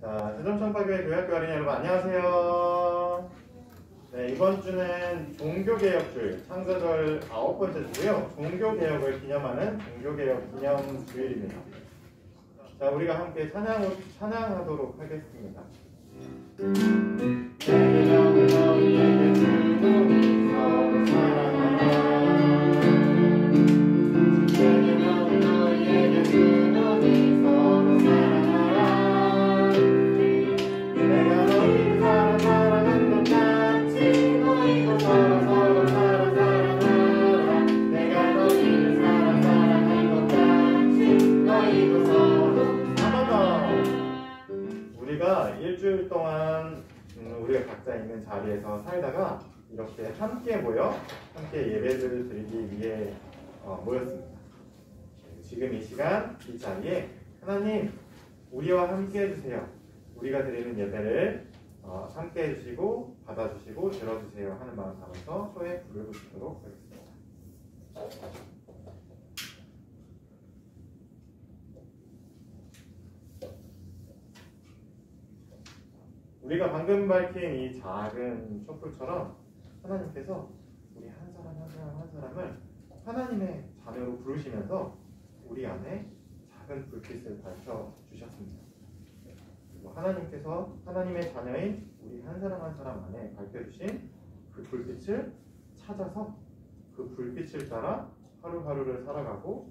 자, 세종청파교회 교회학교 어린이 여러분 안녕하세요. 네, 이번 주는 종교개혁주일, 창세절 9번째 주고요. 종교개혁을 기념하는 종교개혁 기념주일입니다. 자, 우리가 함께 찬양하도록 하겠습니다. 일주일 동안 우리가 각자 있는 자리에서 살다가 이렇게 함께 모여 함께 예배를 드리기 위해 모였습니다. 지금 이 시간 이 자리에 하나님 우리와 함께 해주세요. 우리가 드리는 예배를 함께 해주시고 받아주시고 들어주세요 하는 마음 담아서 소에 불을 붙이도록 하겠습니다. 우리가 방금 밝힌 이 작은 촛불처럼 하나님께서 우리 한 사람 한 사람 한 사람을 하나님의 자녀로 부르시면서 우리 안에 작은 불빛을 밝혀주셨습니다. 그리고 하나님께서 하나님의 자녀인 우리 한 사람 한 사람 안에 밝혀주신 그 불빛을 찾아서 그 불빛을 따라 하루하루를 살아가고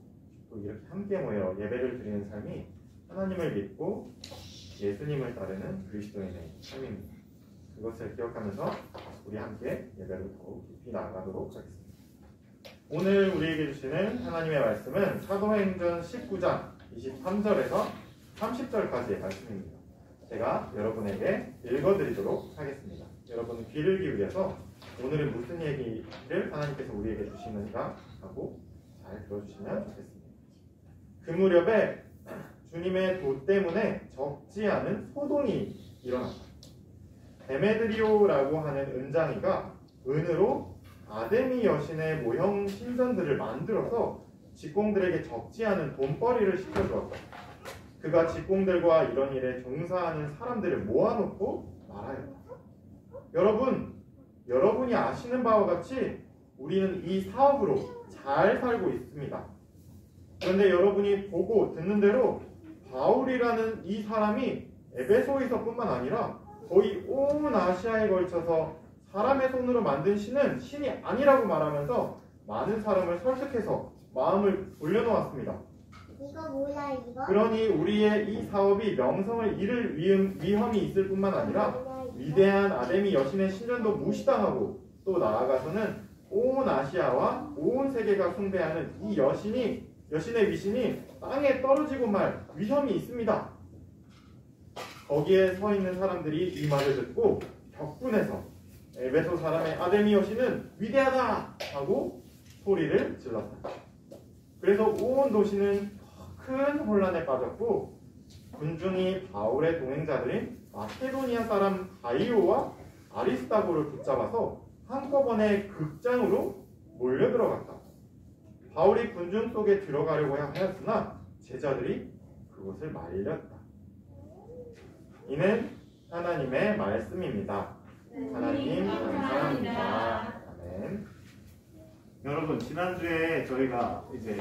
또 이렇게 함께 모여 예배를 드리는 삶이 하나님을 믿고 예수님을 따르는 그리스도인의 삶입니다. 그것을 기억하면서 우리 함께 예배를 더욱 깊이 나아가도록 하겠습니다. 오늘 우리에게 주시는 하나님의 말씀은 사도행전 19장 23절에서 30절까지의 말씀입니다. 제가 여러분에게 읽어드리도록 하겠습니다. 여러분 귀를 기울여서 오늘은 무슨 얘기를 하나님께서 우리에게 주시는가 하고 잘 들어주시면 좋겠습니다. 그 무렵에 주님의 도 때문에 적지 않은 소동이 일어났다. 데메드리오라고 하는 은장이가 은으로 아데미 여신의 모형 신전들을 만들어서 직공들에게 적지 않은 돈벌이를 시켜주었다. 그가 직공들과 이런 일에 종사하는 사람들을 모아놓고 말하였다. 여러분이 아시는 바와 같이 우리는 이 사업으로 잘 살고 있습니다. 그런데 여러분이 보고 듣는 대로 바울이라는 이 사람이 에베소에서 뿐만 아니라 거의 온 아시아에 걸쳐서 사람의 손으로 만든 신은 신이 아니라고 말하면서 많은 사람을 설득해서 마음을 돌려놓았습니다. 이거 뭐야 이거? 그러니 우리의 이 사업이 명성을 잃을 위험이 있을 뿐만 아니라 위대한 아데미 여신의 신전도 무시당하고 또 나아가서는 온 아시아와 온 세계가 숭배하는 이 여신의 위신이 땅에 떨어지고 말 위험이 있습니다. 거기에 서 있는 사람들이 이 말을 듣고 격분해서 에베소 사람의 아데미 여신은 위대하다 하고 소리를 질렀다. 그래서 온 도시는 큰 혼란에 빠졌고 군중이 바울의 동행자들인 마케도니아 사람 가이오와 아리스다고를 붙잡아서 한꺼번에 극장으로 몰려들어갔다. 바울이 군중 속에 들어가려고 하였으나 제자들이 그곳을 말렸다. 이는 하나님의 말씀입니다. 하나님 감사합니다. 아멘. 여러분 지난주에 저희가 이제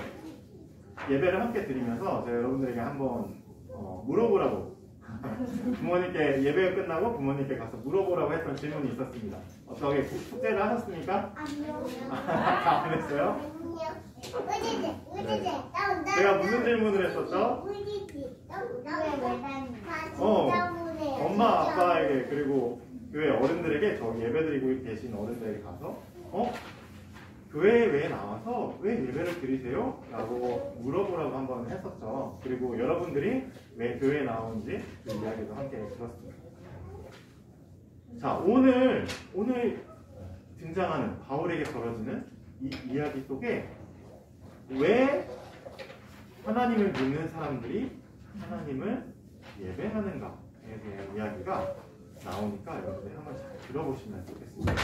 예배를 함께 드리면서 제가 여러분들에게 한번 물어보라고 부모님께 예배가 끝나고 부모님께 가서 물어보라고 했던 질문이 있었습니다. 어떻게 숙제를 하셨습니까? 아니요. 안 했어요? 네. 제가 무슨 질문을 했었죠? 엄마 아빠에게 그리고 교회 어른들에게 저기 예배드리고 계신 어른들에게 가서 교회에 왜 나와서 왜 예배를 드리세요? 라고 물어보라고 한번 했었죠. 그리고 여러분들이 왜 교회에 나오는지 그 이야기도 함께 들었습니다. 자, 오늘 등장하는 바울에게 벌어지는 이 이야기 속에 왜 하나님을 믿는 사람들이 하나님을 예배하는가에 대한 이야기가 나오니까 여러분들이 한번 잘 들어보시면 좋겠습니다.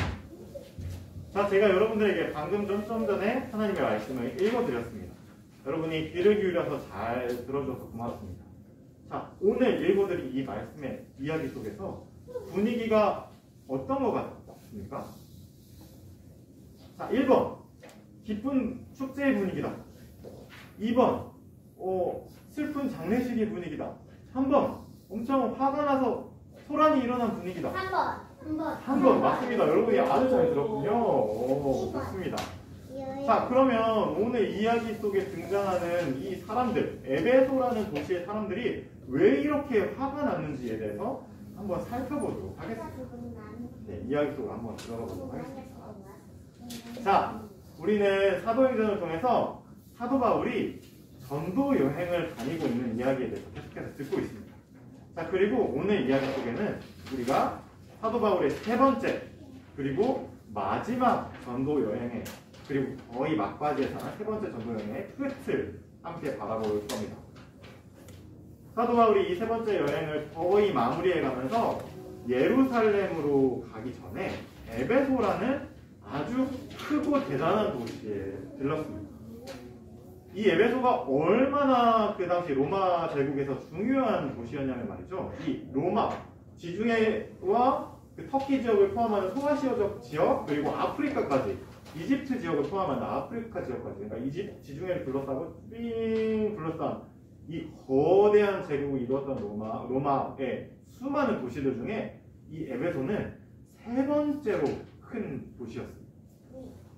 자, 제가 여러분들에게 방금 좀 전에 하나님의 말씀을 읽어드렸습니다. 여러분이 귀를 기울여서 잘 들어줘서 고맙습니다. 자, 오늘 읽어드린 이 말씀의 이야기 속에서 분위기가 어떤 것 같습니까? 자, 1번 기쁜 축제의 분위기다. 2번 슬픈 장례식의 분위기다. 3번 엄청 화가 나서 소란이 일어난 분위기다. 3번 맞습니다. 여러분이 아주 잘 들었군요. 좋습니다. 자, 그러면 오늘 이야기 속에 등장하는 이 사람들, 에베소라는 도시의 사람들이 왜 이렇게 화가 났는지에 대해서 한번 살펴보도록 하겠습니다. 네, 이야기 속으로 한번 들어가 보도록 하겠습니다. 자, 우리는 사도행전을 통해서 사도 바울이 전도 여행을 다니고 있는 이야기에 대해서 계속해서 듣고 있습니다. 자, 그리고 오늘 이야기 속에는 우리가 사도 바울의 세 번째 그리고 마지막 전도 여행에 그리고 거의 막바지에 사는 세 번째 전도 여행의 끝을 함께 바라볼 겁니다. 사도 바울이 이 세 번째 여행을 거의 마무리해 가면서 예루살렘으로 가기 전에 에베소라는 아주 크고 대단한 도시에 들렀습니다. 이 에베소가 얼마나 그 당시 로마 제국에서 중요한 도시였냐면 말이죠. 이 로마 지중해와 그 터키 지역을 포함하는 소아시아 지역 그리고 아프리카까지 이집트 지역을 포함하는 아프리카 지역까지 그러니까 이집트 지중해를 둘러싸고 삥 둘러싼 이 거대한 제국을 이루었던 로마의 수많은 도시들 중에 이 에베소는 세 번째로 큰 도시였습니다.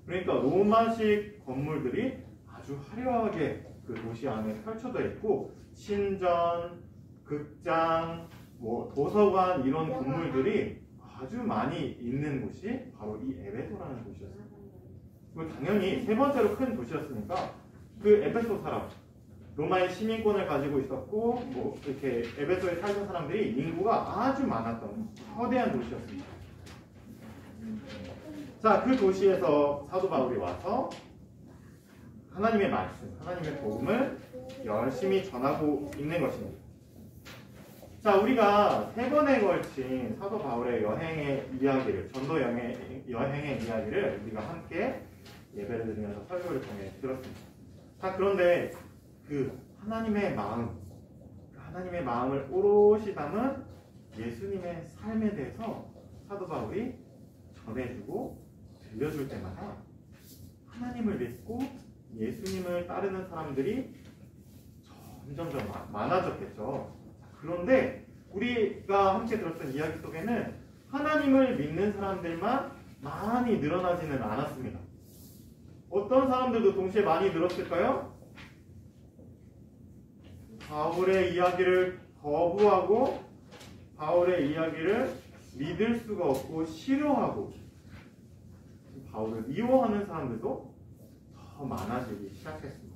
그러니까 로마식 건물들이 아주 화려하게 그 도시 안에 펼쳐져 있고 신전, 극장, 도서관 이런 건물들이 아주 많이 있는 곳이 바로 이 에베소라는 곳이었습니다. 그리고 당연히 세 번째로 큰 도시였으니까 그 에베소 사람, 로마의 시민권을 가지고 있었고 이렇게 에베소에 살던 사람들이 인구가 아주 많았던 거대한 도시였습니다. 자, 그 도시에서 사도 바울이 와서 하나님의 말씀, 하나님의 복음을 열심히 전하고 있는 것입니다. 자, 우리가 세 번에 걸친 사도 바울의 여행의 이야기를, 전도 여행의 이야기를 우리가 함께 예배를 드리면서 설교를 통해 들었습니다. 자, 그런데 그 하나님의 마음을 오롯이 담은 예수님의 삶에 대해서 사도 바울이 전해주고 들려줄 때마다 하나님을 믿고 예수님을 따르는 사람들이 점점점 많아졌겠죠. 그런데 우리가 함께 들었던 이야기 속에는 하나님을 믿는 사람들만 많이 늘어나지는 않았습니다. 어떤 사람들도 동시에 많이 늘었을까요? 바울의 이야기를 거부하고 바울의 이야기를 믿을 수가 없고 싫어하고 바울을 미워하는 사람들도 더 많아지기 시작했습니다.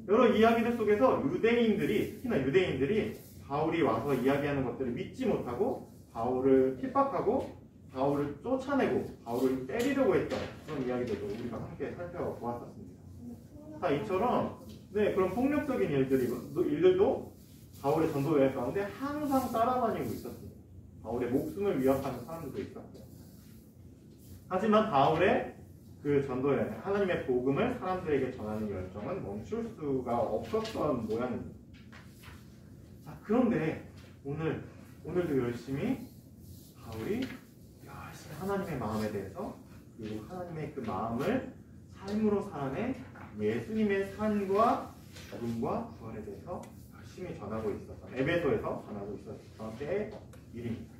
여러 이야기들 속에서 특히나 유대인들이 바울이 와서 이야기하는 것들을 믿지 못하고 바울을 핍박하고 바울을 쫓아내고 바울을 때리려고 했던 그런 이야기들도 우리가 함께 살펴보았었습니다. 자, 이처럼 그런 폭력적인 일들도 바울의 전도 여행 가운데 항상 따라다니고 있었습니다. 바울의 목숨을 위협하는 사람들도 있었고, 하지만 바울의 그 전도 여행, 하나님의 복음을 사람들에게 전하는 열정은 멈출 수가 없었던 모양입니다. 자, 그런데 오늘도 열심히 바울이 하나님의 마음에 대해서 그리고 하나님의 그 마음을 삶으로 살아낸 예수님의 삶과 죽음과 부활에 대해서 열심히 전하고 있었던 에베소에서 전하고 있었던 때의 일입니다.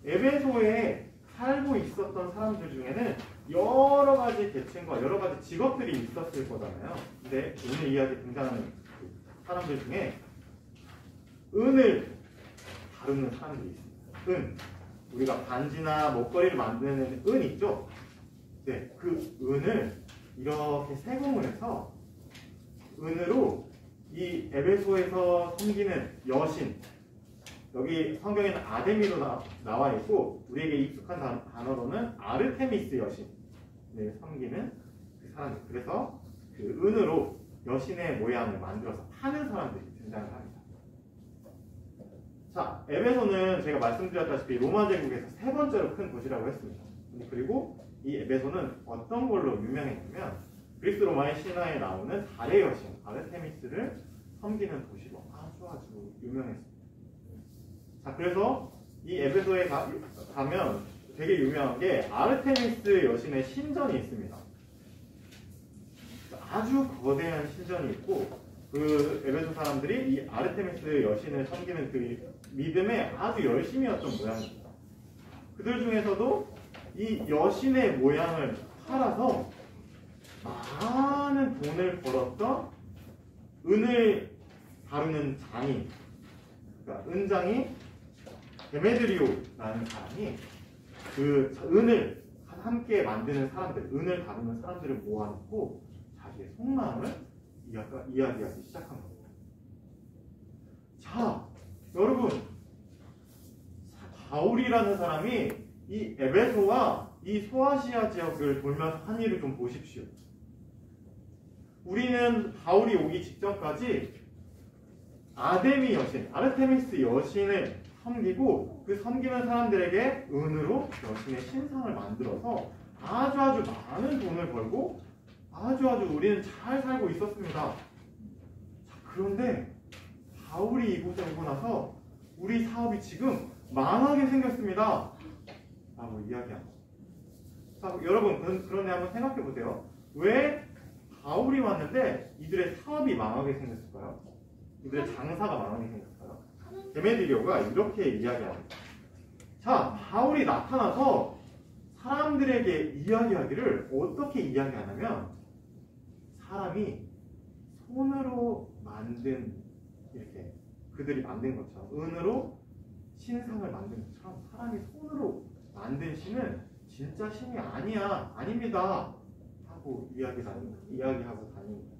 에베소에 살고 있었던 사람들 중에는 여러 가지 계층과 여러 가지 직업들이 있었을 거잖아요. 근데 오늘 이야기 등장하는 사람들 중에 은을 다루는 사람들이 있습니다. 은. 우리가 반지나 목걸이를 만드는 은 있죠? 네, 그 은을 이렇게 세공을 해서 은으로 이 에베소에서 섬기는 여신, 여기 성경에는 아데미로 나와 있고 우리에게 익숙한 단어로는 아르테미스 여신을 섬기는 그 사람들. 그래서 그 은으로 여신의 모양을 만들어서 파는 사람들이 등장을 합니다. 자, 에베소는 제가 말씀드렸다시피 로마 제국에서 세 번째로 큰 도시라고 했습니다. 그리고 이 에베소는 어떤 걸로 유명했냐면 그리스 로마의 신화에 나오는 달의 여신 아르테미스를 섬기는 도시로 아주 유명했습니다. 자, 그래서 이 에베소에 가면 되게 유명한 게 아르테미스 여신의 신전이 있습니다. 아주 거대한 신전이 있고 그 에베소 사람들이 이 아르테미스 여신을 섬기는 그 믿음에 아주 열심이었던 모양입니다. 그들 중에서도 이 여신의 모양을 팔아서 많은 돈을 벌었던 은을 다루는 장인, 그러니까 은장이 데메드리오라는 사람이 그 은을 함께 만드는 사람들, 은을 다루는 사람들을 모아놓고 자기의 속마음을 이야기하기 시작한 겁니다. 자, 여러분, 바울이라는 사람이 이 에베소와 이 소아시아 지역을 돌면서 한 일을 좀 보십시오. 우리는 바울이 오기 직전까지 아데미 여신, 아르테미스 여신을 섬기고 그 섬기는 사람들에게 은으로 여신의 신상을 만들어서 아주 많은 돈을 벌고 아주 우리는 잘 살고 있었습니다. 자, 그런데 바울이 이곳에 오고 나서 우리 사업이 지금 망하게 생겼습니다 라고 이야기합니다. 자, 여러분 그런데 한번 생각해 보세요. 왜 바울이 왔는데 이들의 사업이 망하게 생겼을까요? 이들의 장사가 망하게 생겼을까요? 데메드리오가 이렇게 이야기합니다. 자, 바울이 나타나서 사람들에게 이야기하기를 어떻게 이야기하냐면 사람이 손으로 만든 이렇게 그들이 만든 것처럼 은으로 신상을 만든 것처럼 사람이 손으로 만든 신은 진짜 신이 아닙니다 하고 이야기하고 다닙니다.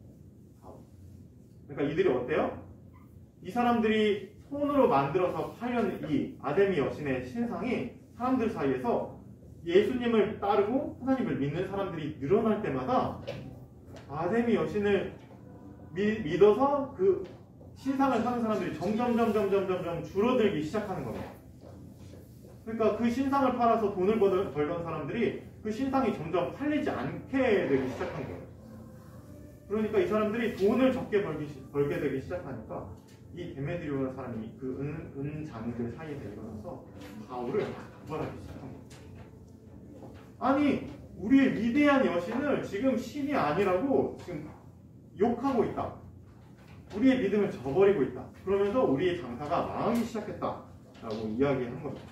그러니까 이들이 어때요? 이 사람들이 손으로 만들어서 팔려는 이 아데미 여신의 신상이 사람들 사이에서 예수님을 따르고 하나님을 믿는 사람들이 늘어날 때마다 아데미 여신을 믿어서 그 신상을 사는 사람들이 점점 줄어들기 시작하는 겁니다. 그러니까 그 신상을 팔아서 돈을 벌던 사람들이 그 신상이 점점 팔리지 않게 되기 시작한 거예요. 그러니까 이 사람들이 돈을 적게 벌게 되기 시작하니까 이 데메드리오라는 사람이 그 은장들 사이에서 일어나서 바울을 고발하기 시작한 거예요. 아니, 우리의 위대한 여신을 지금 신이 아니라고 지금 욕하고 있다. 우리의 믿음을 저버리고 있다. 그러면서 우리의 장사가 망하기 시작했다라고 이야기한 겁니다.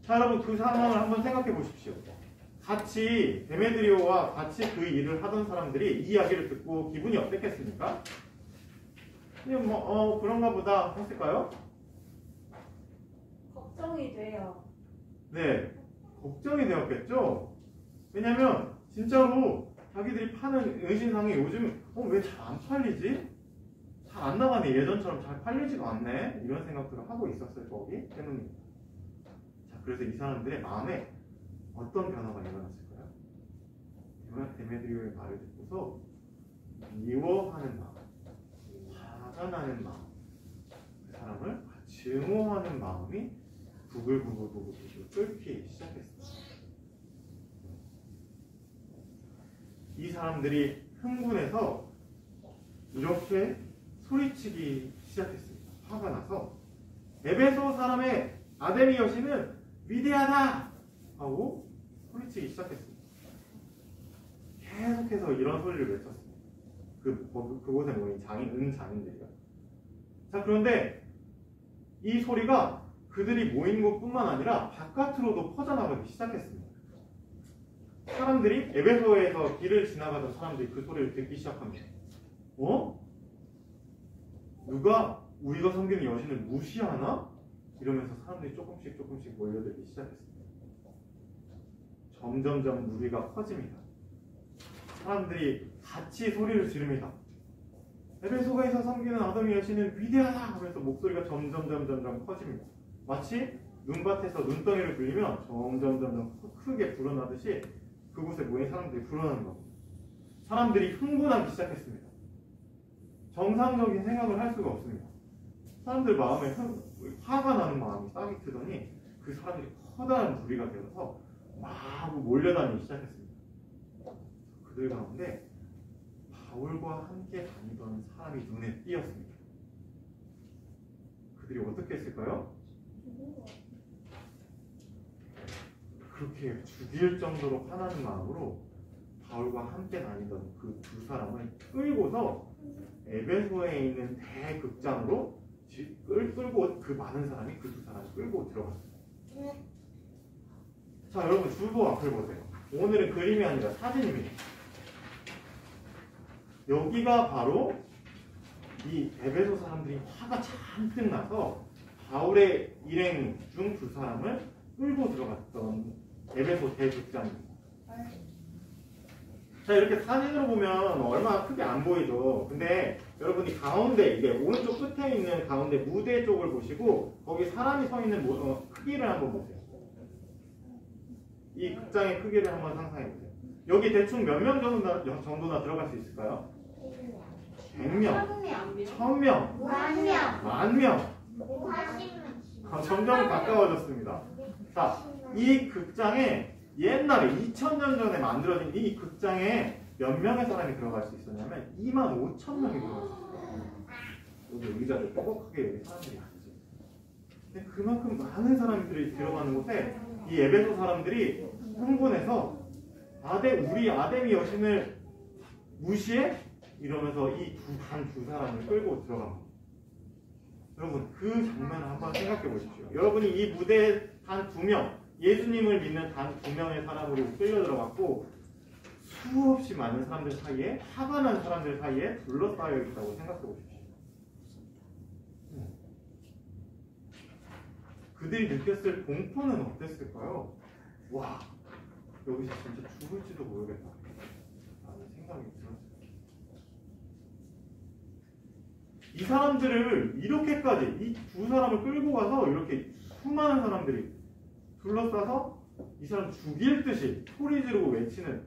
자, 여러분 그 상황을 한번 생각해 보십시오. 같이 데메드리오와 같이 그 일을 하던 사람들이 이 이야기를 듣고 기분이 어땠겠습니까? 그냥 그런가 보다 했을까요? 걱정이 돼요. 네, 걱정이 되었겠죠. 왜냐면 진짜로 자기들이 파는 은신상이 요즘 왜 잘 안 팔리지? 잘 안 나가네. 예전처럼 잘 팔리지가 않네. 이런 생각들을 하고 있었을 거기 때문입니다. 자, 그래서 이 사람들의 마음에 어떤 변화가 일어났을까요? 데메드리오의 말을 듣고서 미워하는 마음, 화가 나는 마음, 그 사람을 증오하는 마음이 부글부글 끓기 시작했습니다. 이 사람들이 흥분해서 이렇게 소리치기 시작했습니다. 화가 나서 에베소 사람의 아데미 여신은 위대하다! 하고 소리치기 시작했습니다. 계속해서 이런 소리를 외쳤습니다. 그곳에 모인 은장인들이요. 자, 그런데 이 소리가 그들이 모인 곳뿐만 아니라 바깥으로도 퍼져나가기 시작했습니다. 사람들이 에베소에서 길을 지나가던 사람들이 그 소리를 듣기 시작합니다. 누가 우리가 섬기는 여신을 무시하나? 이러면서 사람들이 조금씩 몰려들기 시작했습니다. 점점점 무리가 커집니다. 사람들이 같이 소리를 지릅니다. 에베소에서 섬기는 아데미 여신은 위대하다 하면서 목소리가 점점 커집니다. 마치 눈밭에서 눈덩이를 굴리면 점점 크게 불어나듯이 그곳에 모인 사람들이 불어나는 겁니다. 사람들이 흥분하기 시작했습니다. 정상적인 생각을 할 수가 없습니다. 사람들 마음에 화가 나는 마음이 싹이 트더니 그 사람들이 커다란 무리가 되어서 마구 몰려다니기 시작했습니다. 그들 가운데 바울과 함께 다니던 사람이 눈에 띄었습니다. 그들이 어떻게 했을까요? 그렇게 죽일 정도로 화나는 마음으로 바울과 함께 다니던 그 두 사람을 끌고서 에베소에 있는 대극장으로 끌고 그 많은 사람이 그 두 사람을 끌고 들어갔어요. 자, 여러분 주보 앞을 보세요. 오늘은 그림이 아니라 사진입니다. 여기가 바로 이 에베소 사람들이 화가 잔뜩 나서 바울의 일행 중 두 사람을 끌고 들어갔던 에베소 대극장입니다. 자, 이렇게 사진으로 보면 얼마나 크게 안 보이죠. 근데 여러분이 가운데, 이게 오른쪽 끝에 있는 가운데 무대 쪽을 보시고 거기 사람이 서 있는 크기를 한번 보세요. 이 극장의 크기를 한번 상상해 보세요. 여기 대충 몇 명 정도나 들어갈 수 있을까요? 100명, 1000명, 만명. 점점 가까워졌습니다. 자, 이 극장에 옛날에 2000년 전에 만들어진 이 극장에 몇 명의 사람이 들어갈 수 있었냐면 25,000명이 들어갈 수 있어요. 여기 의자를 뻑뻑하게 여기 사람들이 앉지. 근데 그만큼 많은 사람들이 들어가는 곳에 이 에베소 사람들이 흥분해서 우리 아데미 여신을 무시해? 이러면서 이 단 두 사람을 끌고 들어갑니다. 여러분 그 장면을 한번 생각해 보십시오. 여러분이 이 무대에 단 2명, 예수님을 믿는 단 2명의 사람으로 끌려 들어갔고 수없이 많은 사람들 사이에, 화가 난 사람들 사이에 둘러싸여 있다고 생각해 보십시오. 그들이 느꼈을 공포는 어땠을까요? 와, 여기서 진짜 죽을지도 모르겠다 라는 생각이 들었어요. 이 사람들을 이렇게까지, 이 두 사람을 끌고 가서 이렇게 수많은 사람들이 둘러싸서 이 사람 죽일 듯이 소리 지르고 외치는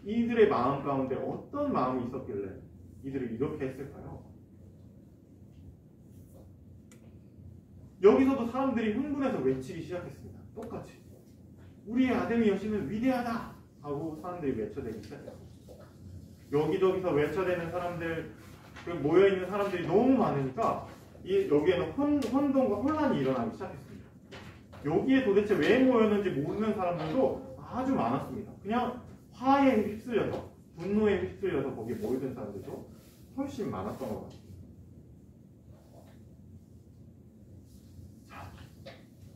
이들의 마음 가운데 어떤 마음이 있었길래 이들을 이렇게 했을까요? 여기서도 사람들이 흥분해서 외치기 시작했습니다. 똑같이 우리의 아데미 여신은 위대하다 하고 사람들이 외쳐대기 시작했어요. 여기저기서 외쳐대는 사람들, 모여있는 사람들이 너무 많으니까 여기에는 혼동과 혼란이 일어나기 시작했습니다. 여기에 도대체 왜 모였는지 모르는 사람들도 아주 많았습니다. 그냥 화에 휩쓸려서, 분노에 휩쓸려서 거기에 모이던 사람들도 훨씬 많았던 것 같아요. 자,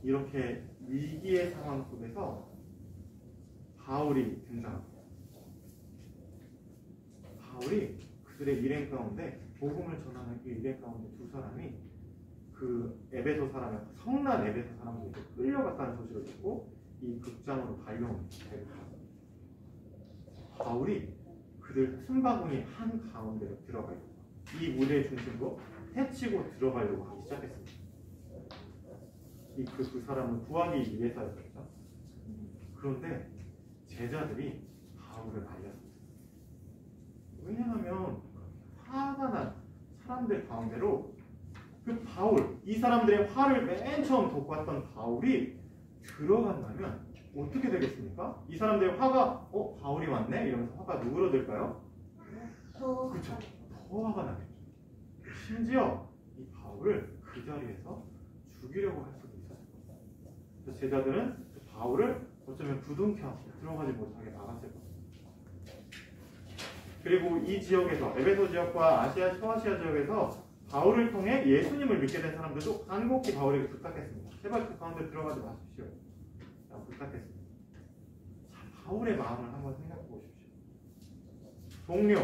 이렇게 위기의 상황 속에서 바울이 등장합니다. 바울이 그들의 일행 가운데, 복음을 전하는 그 일행 가운데 두 사람이 그 에베소 사람의 성난 에베소 사람들에게 끌려갔다는 소식을 듣고 이 극장으로 달려옵니다. 바울이 그들 틈바구니 한 가운데로 들어가요. 이 무대의 중심으로 해치고 들어가려고 하기 시작했습니다. 그 두 사람은 구하기 위해서였죠. 그런데 제자들이 바울을 말렸습니다. 왜냐하면 화가 난 사람들 가운데로 그 바울, 이 사람들의 화를 맨 처음 돋궜던 바울이 들어간다면 어떻게 되겠습니까? 이 사람들의 화가 바울이 왔네? 이러면서 화가 누그러들까요? 그렇죠. 더 화가 나겠죠. 심지어 이 바울을 그 자리에서 죽이려고 할 수도 있었을 겁니다. 그래서 제자들은 그 바울을 어쩌면 부둥켜 들어가지 못하게 막았을 겁니다. 그리고 이 지역에서, 에베소 지역과 아시아, 서아시아 지역에서 바울을 통해 예수님을 믿게 된 사람들도 간곡히 바울에게 부탁했습니다. 제발 그 가운데 들어가지 마십시오. 라고 부탁했습니다. 자, 바울의 마음을 한번 생각해 보십시오. 동료,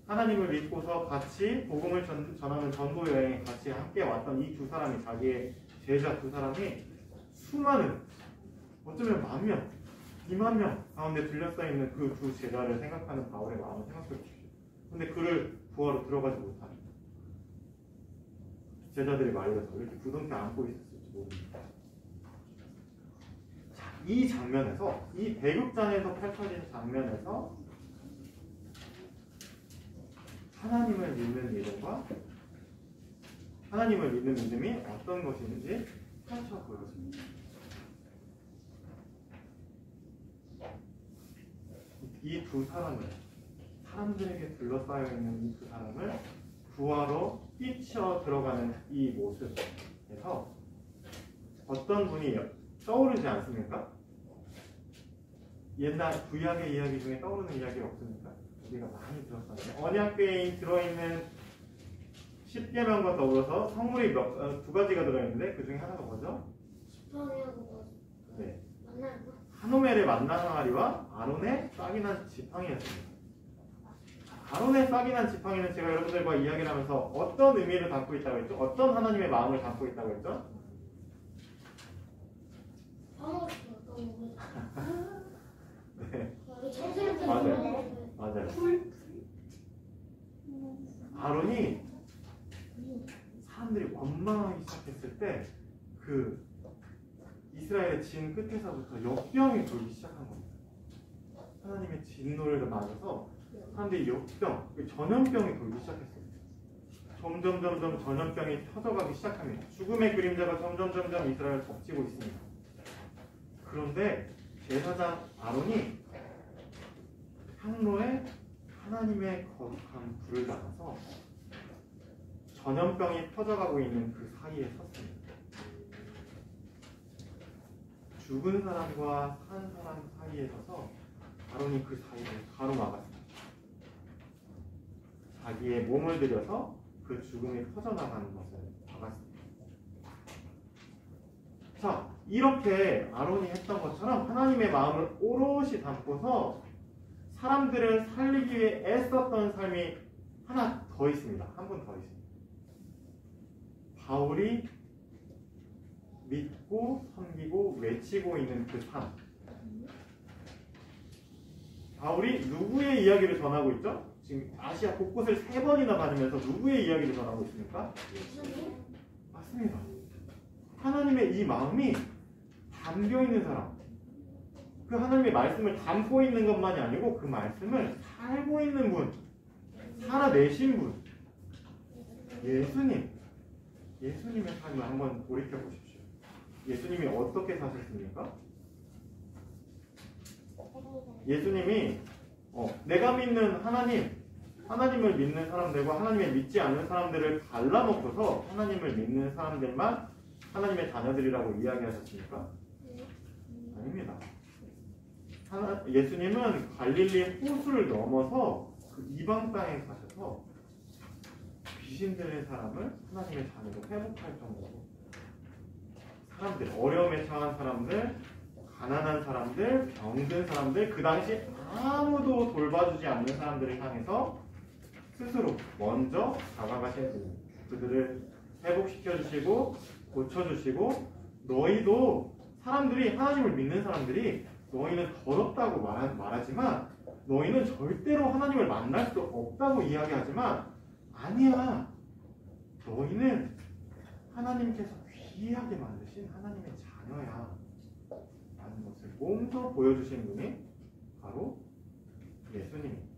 하나님을 믿고서 같이 복음을 전하는 전도 여행에 같이 함께 왔던 이 두 사람이, 자기의 제자 두 사람이 수많은, 어쩌면 10,000명, 20,000명 가운데 둘러싸여 있는 그 두 제자를 생각하는 바울의 마음을 생각해 보십시오. 근데 그를 구하러 들어가지 못합니다. 제자들이 말려서 이렇게 부둥켜 안고 있었을지 모릅니다. 자, 이 장면에서, 이 대극장에서 펼쳐진 장면에서 하나님을 믿는 믿음과 하나님을 믿는 믿음이 어떤 것인지 펼쳐 보여줍니다. 이 두 사람을 사람들에게 둘러싸여 있는 이 두 사람을 구하러 뛰쳐 들어가는 이 모습에서 어떤 분이 떠오르지 않습니까? 옛날 구약의 이야기 중에 떠오르는 이야기가 없습니까? 우리가 많이 들었었는데 언약궤에 들어있는 10계명과 더불어서 성물이 두 가지가 들어있는데 그 중에 하나가 뭐죠? 네. 하노멜의 만나나리와 아론의 싹이 난 지팡이였습니다. 아론의 싹이 난 지팡이는 제가 여러분들과 이야기를 하면서 어떤 의미를 담고 있다고 했죠? 어떤 하나님의 마음을 담고 있다고 했죠? 네. 맞아요. 아론이 사람들이 원망하기 시작했을 때 그 이스라엘의 진 끝에서부터 역병이 돌기 시작한 겁니다. 하나님의 진노를 맞아서 사람들이 역병, 전염병이 돌기 시작했어요. 점점 전염병이 터져가기 시작합니다. 죽음의 그림자가 점점 이스라엘을 덮치고 있습니다. 그런데 제사장 아론이 향로에 하나님의 거룩한 불을 담아서 전염병이 퍼져가고 있는 그 사이에 섰습니다. 죽은 사람과 산 사람 사이에 서서 아론이 그 사이를 가로막았습니다. 자기의 몸을 들여서 그 죽음이 퍼져나가는 것을 막았습니다. 자, 이렇게 아론이 했던 것처럼 하나님의 마음을 오롯이 담고서 사람들을 살리기 위해 애썼던 삶이 하나 더 있습니다. 한 분 더 있습니다. 바울이 믿고 섬기고 외치고 있는 그 삶. 바울이 누구의 이야기를 전하고 있죠? 지금 아시아 곳곳을 3번이나 다니면서 누구의 이야기를 전하고 있습니까? 맞습니다. 하나님의 이 마음이 담겨있는 사람, 그 하나님의 말씀을 담고 있는 것만이 아니고 그 말씀을 살고 있는 분, 살아내신 분, 예수님의 삶을 한번 돌이켜보십시오. 예수님이 어떻게 사셨습니까? 예수님이 내가 믿는 하나님을 믿는 사람들과 하나님을 믿지 않는 사람들을 갈라놓고서 하나님을 믿는 사람들만 하나님의 자녀들이라고 이야기하셨습니까? 아닙니다. 예수님은 갈릴리의 호수를 넘어서 그 이방 땅에 가셔서 귀신 들린 사람을 하나님의 자녀로 회복할 정도로 사람들, 어려움에 처한 사람들, 가난한 사람들, 병든 사람들, 그 당시 아무도 돌봐주지 않는 사람들을 향해서 스스로 먼저 다가가신 분, 그들을 회복시켜주시고 고쳐주시고, 너희도 사람들이, 하나님을 믿는 사람들이 너희는 더럽다고 말하지만 너희는 절대로 하나님을 만날 수 없다고 이야기하지만 아니야, 너희는 하나님께서 귀하게 만드신 하나님의 자녀야 라는 것을 몸소 보여주신 분이 바로 예수님입니다.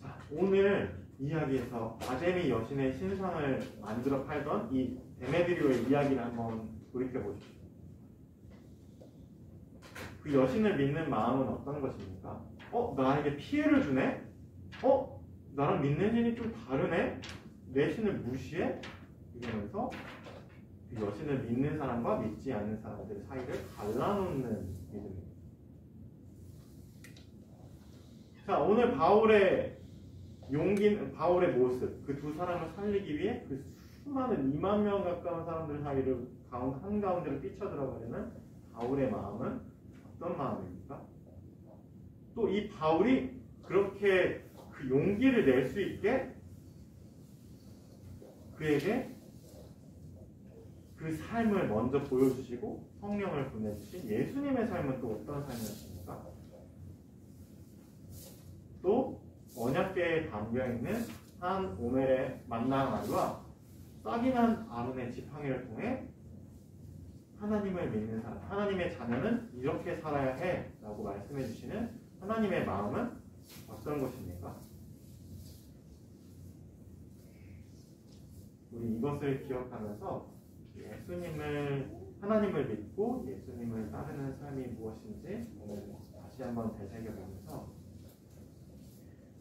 자, 오늘 이야기에서 아데미 여신의 신상을 만들어 팔던 이 데메드리오의 이야기를 한번 돌이켜보십시오. 그 여신을 믿는 마음은 어떤 것입니까? 나에게 피해를 주네? 나랑 믿는 신이 좀 다르네? 내 신을 무시해? 이러면서 그 여신을 믿는 사람과 믿지 않는 사람들 사이를 갈라놓는 믿음입니다. 자, 오늘 바울의 바울의 모습, 그 두 사람을 살리기 위해 그 수많은 2만 명 가까운 사람들 사이를 한가운데로 뛰쳐들어가려는 바울의 마음은 어떤 마음입니까? 또 이 바울이 그렇게 그 용기를 낼 수 있게 그에게 그 삶을 먼저 보여주시고 성령을 보내주신 예수님의 삶은 또 어떤 삶이었습니까? 또 언약궤에 담겨있는 한 오멜의 만나나리와 싹이 난 아론의 지팡이를 통해 하나님을 믿는 사람, 하나님의 자녀는 이렇게 살아야 해 라고 말씀해 주시는 하나님의 마음은 어떤 것입니까? 우리 이것을 기억하면서 예수님을 하나님을 믿고 예수님을 따르는 삶이 무엇인지 오늘 다시 한번 되새겨보면서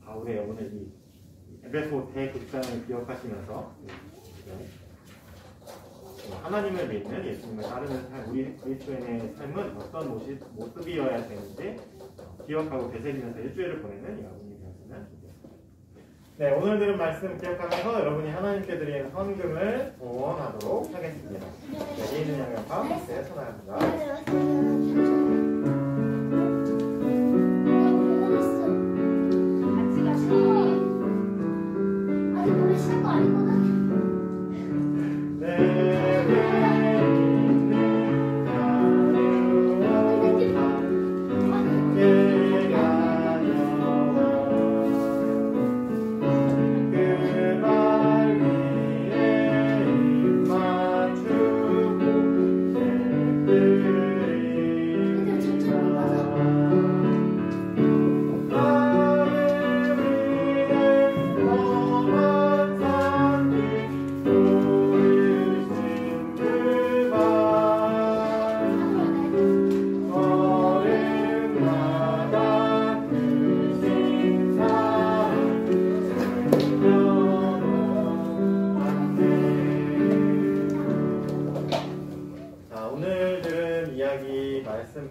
바울의 오늘 이 에베소 대극장을 기억하시면서 하나님을 믿는 예수님을 따르는 삶, 우리 그리스도인의 삶은 어떤 모습이어야 되는지 기억하고 되새기면서 일주일을 보내는 여러분이 되었으면 좋겠습니다. 네, 오늘 들은 말씀 기억하면서 여러분이 하나님께 드리는 헌금을 봉헌하도록 하겠습니다. 여기 있는 양육파 네, 선언합니다.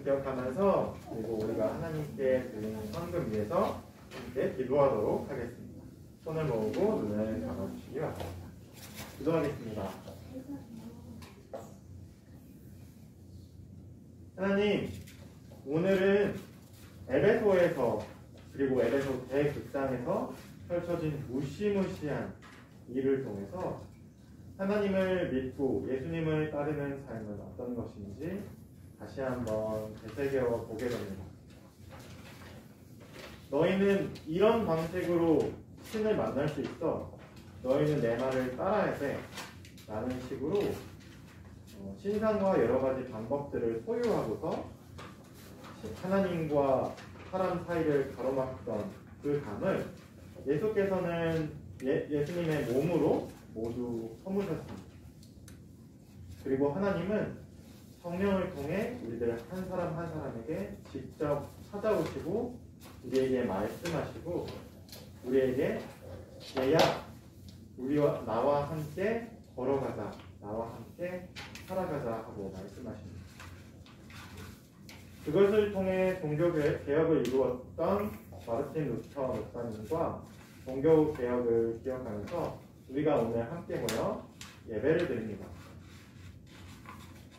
기억하면서 그리고 우리가 하나님께 드리는 헌금 위해서 함께 기도하도록 하겠습니다. 손을 모으고 눈을 감아주시기 바랍니다. 기도하겠습니다. 하나님, 오늘은 에베소에서 그리고 에베소 대극장에서 펼쳐진 무시무시한 일을 통해서 하나님을 믿고 예수님을 따르는 삶은 어떤 것인지 다시 한번 되새겨 보게 됩니다. 너희는 이런 방식으로 신을 만날 수 있어. 너희는 내 말을 따라야 돼. 라는 식으로 신상과 여러 가지 방법들을 소유하고서 하나님과 사람 사이를 가로막던 그 감을 예수께서는 예수님의 몸으로 모두 허무셨습니다. 그리고 하나님은 성령을 통해 우리들 한 사람 한 사람에게 직접 찾아오시고 우리에게 말씀하시고 우리에게 얘야 우리와 나와 함께 걸어가자, 나와 함께 살아가자 하고 말씀하십니다. 그것을 통해 종교개혁을 이루었던 마르틴 루터 목사님과 종교개혁을 기억하면서 우리가 오늘 함께 모여 예배를 드립니다.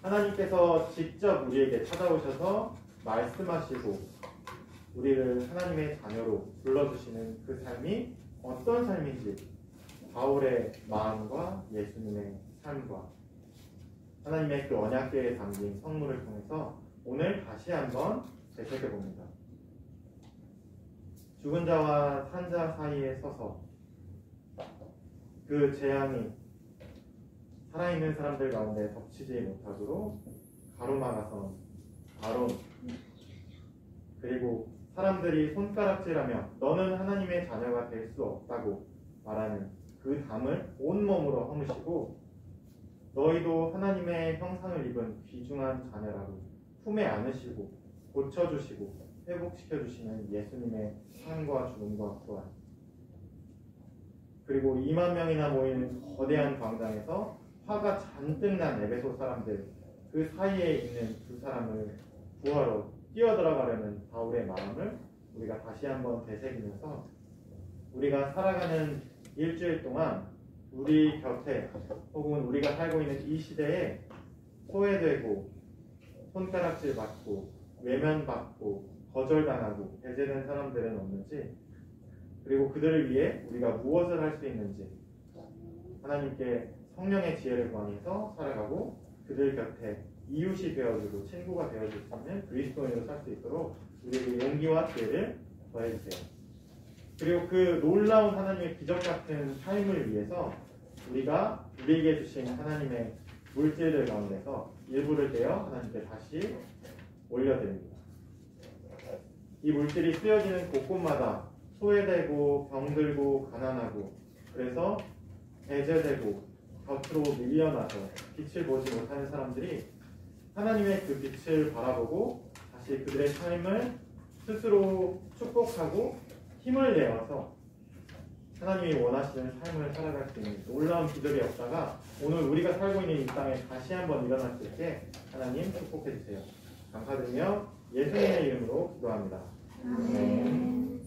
하나님께서 직접 우리에게 찾아오셔서 말씀하시고 우리를 하나님의 자녀로 불러주시는 그 삶이 어떤 삶인지 바울의 마음과 예수님의 삶과 하나님의 그 언약궤에 담긴 성물을 통해서 오늘 다시 한번 되새겨봅니다. 죽은 자와 산 자 사이에 서서 그 재앙이 살아있는 사람들 가운데 덮치지 못하도록 가로막아선 바론, 그리고 사람들이 손가락질하며 너는 하나님의 자녀가 될 수 없다고 말하는 그 담을 온몸으로 허무시고 너희도 하나님의 형상을 입은 귀중한 자녀라고 품에 안으시고 고쳐주시고 회복시켜주시는 예수님의 삶과 죽음과 부활, 그리고 2만 명이나 모이는 거대한 광장에서 화가 잔뜩 난 에베소 사람들 그 사이에 있는 두 사람을 구하러 뛰어들어가려는 바울의 마음을 우리가 다시 한번 되새기면서 우리가 살아가는 일주일 동안 우리 곁에 혹은 우리가 살고 있는 이 시대에 소외되고 손가락질 받고 외면받고 거절당하고 배제된 사람들은 없는지, 그리고 그들을 위해 우리가 무엇을 할 수 있는지 하나님께 성령의 지혜를 구하면서 살아가고 그들 곁에 이웃이 되어주고 친구가 되어줄 수 있는 그리스도인으로 살 수 있도록 우리에게 용기와 지혜를 더해주세요. 그리고 그 놀라운 하나님의 기적 같은 삶을 위해서 우리가 우리에게 주신 하나님의 물질들 가운데서 일부를 떼어 하나님께 다시 올려드립니다. 이 물질이 쓰여지는 곳곳마다 소외되고 병들고 가난하고 그래서 배제되고 겉으로 밀려나서 빛을 보지 못하는 사람들이 하나님의 그 빛을 바라보고 다시 그들의 삶을 스스로 축복하고 힘을 내어서 하나님이 원하시는 삶을 살아갈 수 있는 놀라운 기적이 없다가 오늘 우리가 살고 있는 이 땅에 다시 한번 일어날 수 있게 하나님 축복해 주세요. 감사드리며 예수님의 이름으로 기도합니다. 아멘.